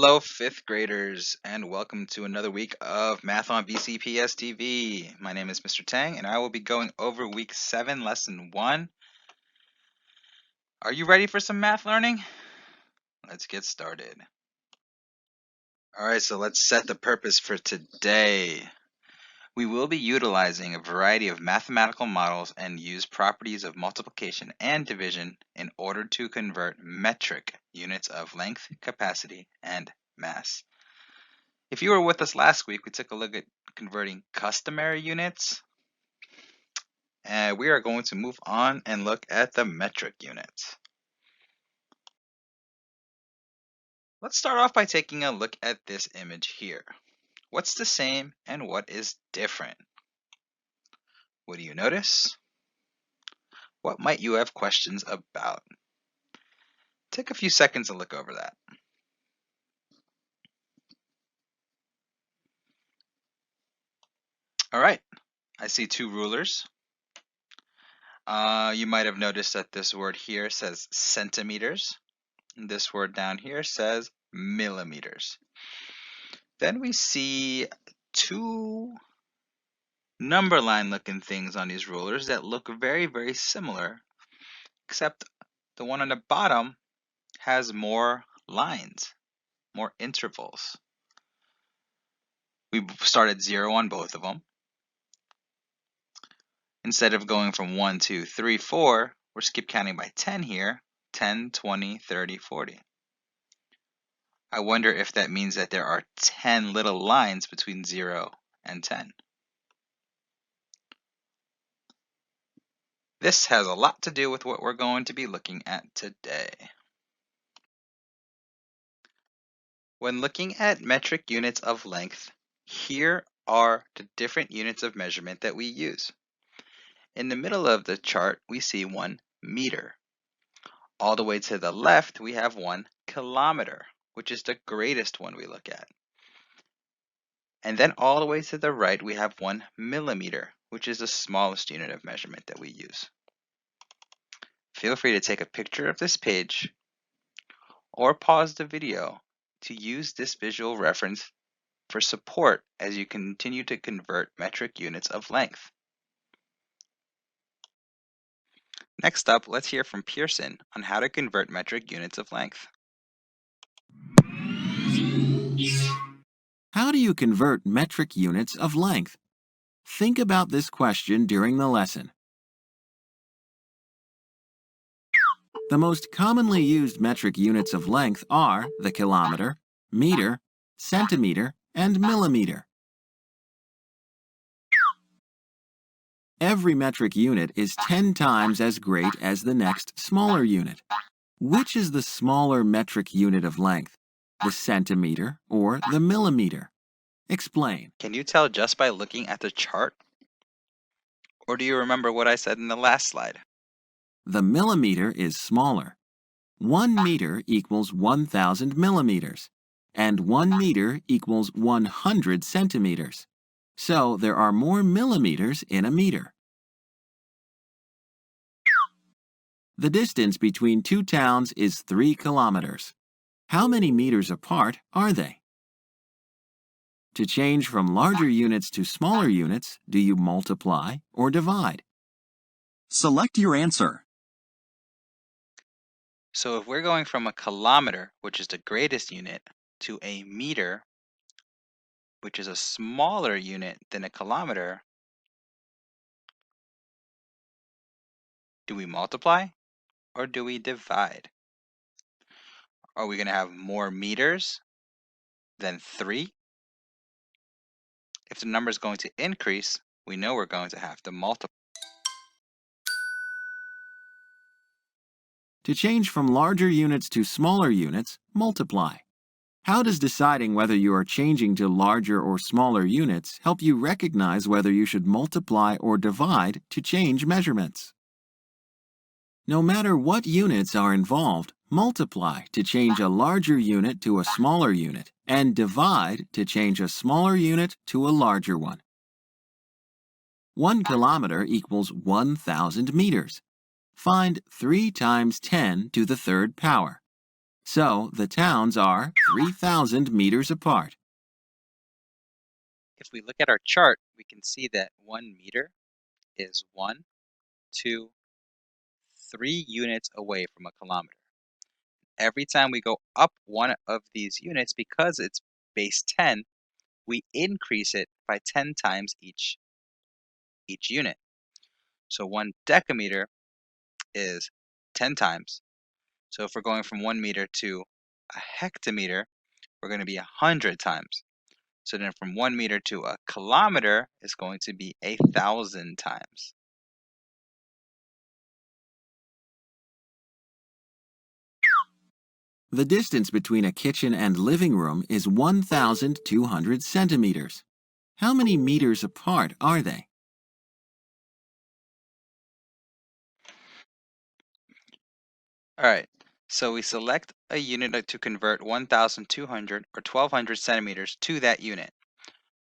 Hello, fifth graders, and welcome to another week of Math on BCPS-TV. My name is Mr. Tang, and I will be going over week 7, lesson 1. Are you ready for some math learning? Let's get started. Alright, so let's set the purpose for today. We will be utilizing a variety of mathematical models and use properties of multiplication and division in order to convert metric units of length, capacity, and mass. If you were with us last week, we took a look at converting customary units. And we are going to move on and look at the metric units. Let's start off by taking a look at this image here. What's the same and what is different? What do you notice? What might you have questions about? Take a few seconds to look over that. All right, I see two rulers. You might have noticed that this word here says centimeters. And this word down here says millimeters. Then we see two number line looking things on these rulers that look very, very similar, except the one on the bottom has more lines, more intervals. We start at 0 on both of them. Instead of going from 1, 2, 3, 4, we're skip counting by 10 here, 10, 20, 30, 40. I wonder if that means that there are 10 little lines between 0 and 10. This has a lot to do with what we're going to be looking at today. When looking at metric units of length, here are the different units of measurement that we use. In the middle of the chart, we see 1 meter. All the way to the left, we have 1 kilometer, which is the greatest one we look at. And then all the way to the right, we have 1 millimeter, which is the smallest unit of measurement that we use. Feel free to take a picture of this page or pause the video to use this visual reference for support as you continue to convert metric units of length. Next up, let's hear from Pearson on how to convert metric units of length. How do you convert metric units of length? Think about this question during the lesson. The most commonly used metric units of length are the kilometer, meter, centimeter, and millimeter. Every metric unit is 10 times as great as the next smaller unit. Which is the smaller metric unit of length, the centimeter or the millimeter? Explain. Can you tell just by looking at the chart? Or do you remember what I said in the last slide? The millimeter is smaller. 1 meter equals 1,000 millimeters, and 1 meter equals 100 centimeters. So there are more millimeters in a meter. The distance between two towns is 3 kilometers. How many meters apart are they? To change from larger units to smaller units, do you multiply or divide? Select your answer. So if we're going from a kilometer, which is the greatest unit, to a meter, which is a smaller unit than a kilometer, do we multiply or do we divide? Are we going to have more meters than 3? If the number is going to increase, we know we're going to have to multiply. To change from larger units to smaller units, multiply. How does deciding whether you are changing to larger or smaller units help you recognize whether you should multiply or divide to change measurements? No matter what units are involved, multiply to change a larger unit to a smaller unit, and divide to change a smaller unit to a larger one. 1 kilometer equals 1,000 meters. Find 3 times 10 to the third power. So the towns are 3,000 meters apart. If we look at our chart, we can see that 1 meter is 1, 2, 3 units away from a kilometer. Every time we go up one of these units, because it's base 10, we increase it by 10 times each unit. So 1 decameter is 10 times. So if we're going from 1 meter to a hectometer, we're going to be 100 times. So then from 1 meter to a kilometer is going to be 1,000 times. The distance between a kitchen and living room is 1,200 centimeters. How many meters apart are they? All right, so we select a unit to convert 1,200 or 1,200 centimeters to that unit.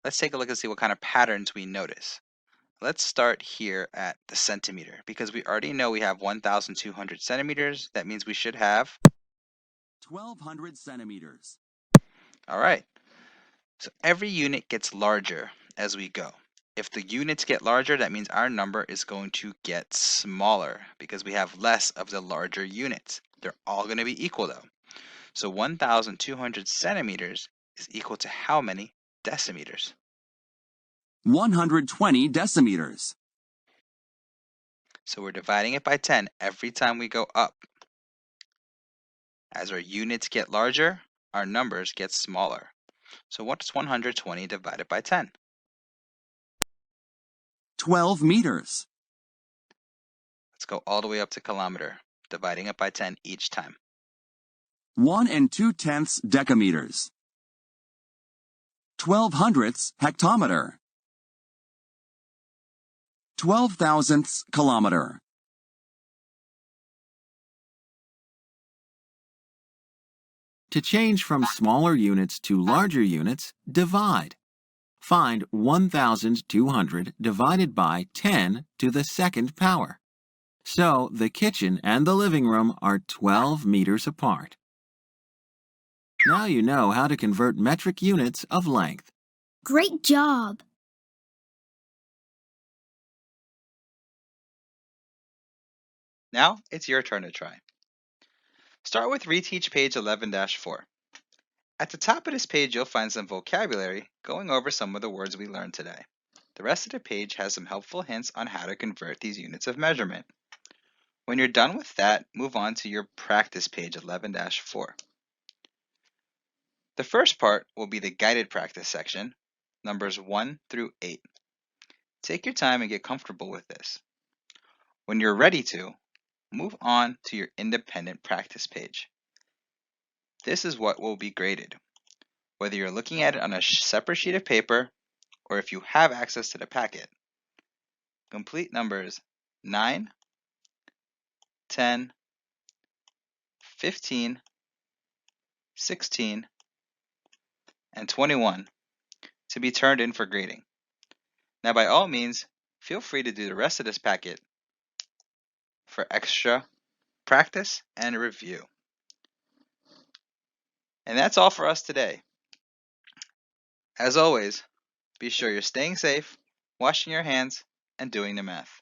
Let's take a look and see what kind of patterns we notice. Let's start here at the centimeter because we already know we have 1,200 centimeters. That means we should have 1,200 centimeters. All right, so every unit gets larger as we go. If the units get larger, that means our number is going to get smaller because we have less of the larger units. They're all going to be equal though. So 1,200 centimeters is equal to how many decimeters? 120 decimeters. So we're dividing it by 10 every time we go up. As our units get larger, our numbers get smaller. So what's 120 divided by 10? 12 meters. Let's go all the way up to kilometer, dividing it by 10 each time. 1 2/10 decameters. 12 hundredths hectometer. 12 thousandths kilometer. To change from smaller units to larger units, divide. Find 1,200 divided by 10 to the second power. So the kitchen and the living room are 12 meters apart. Now you know how to convert metric units of length. Great job! Now it's your turn to try. Start with Reteach page 11-4. At the top of this page, you'll find some vocabulary going over some of the words we learned today. The rest of the page has some helpful hints on how to convert these units of measurement. When you're done with that, move on to your practice page 11-4. The first part will be the guided practice section, numbers 1 through 8. Take your time and get comfortable with this. When you're ready to, move on to your independent practice page. This is what will be graded, whether you're looking at it on a separate sheet of paper or if you have access to the packet. Complete numbers 9, 10, 15, 16, and 21 to be turned in for grading. Now, by all means, feel free to do the rest of this packet for extra practice and review. And that's all for us today. As always, be sure you're staying safe, washing your hands, and doing the math.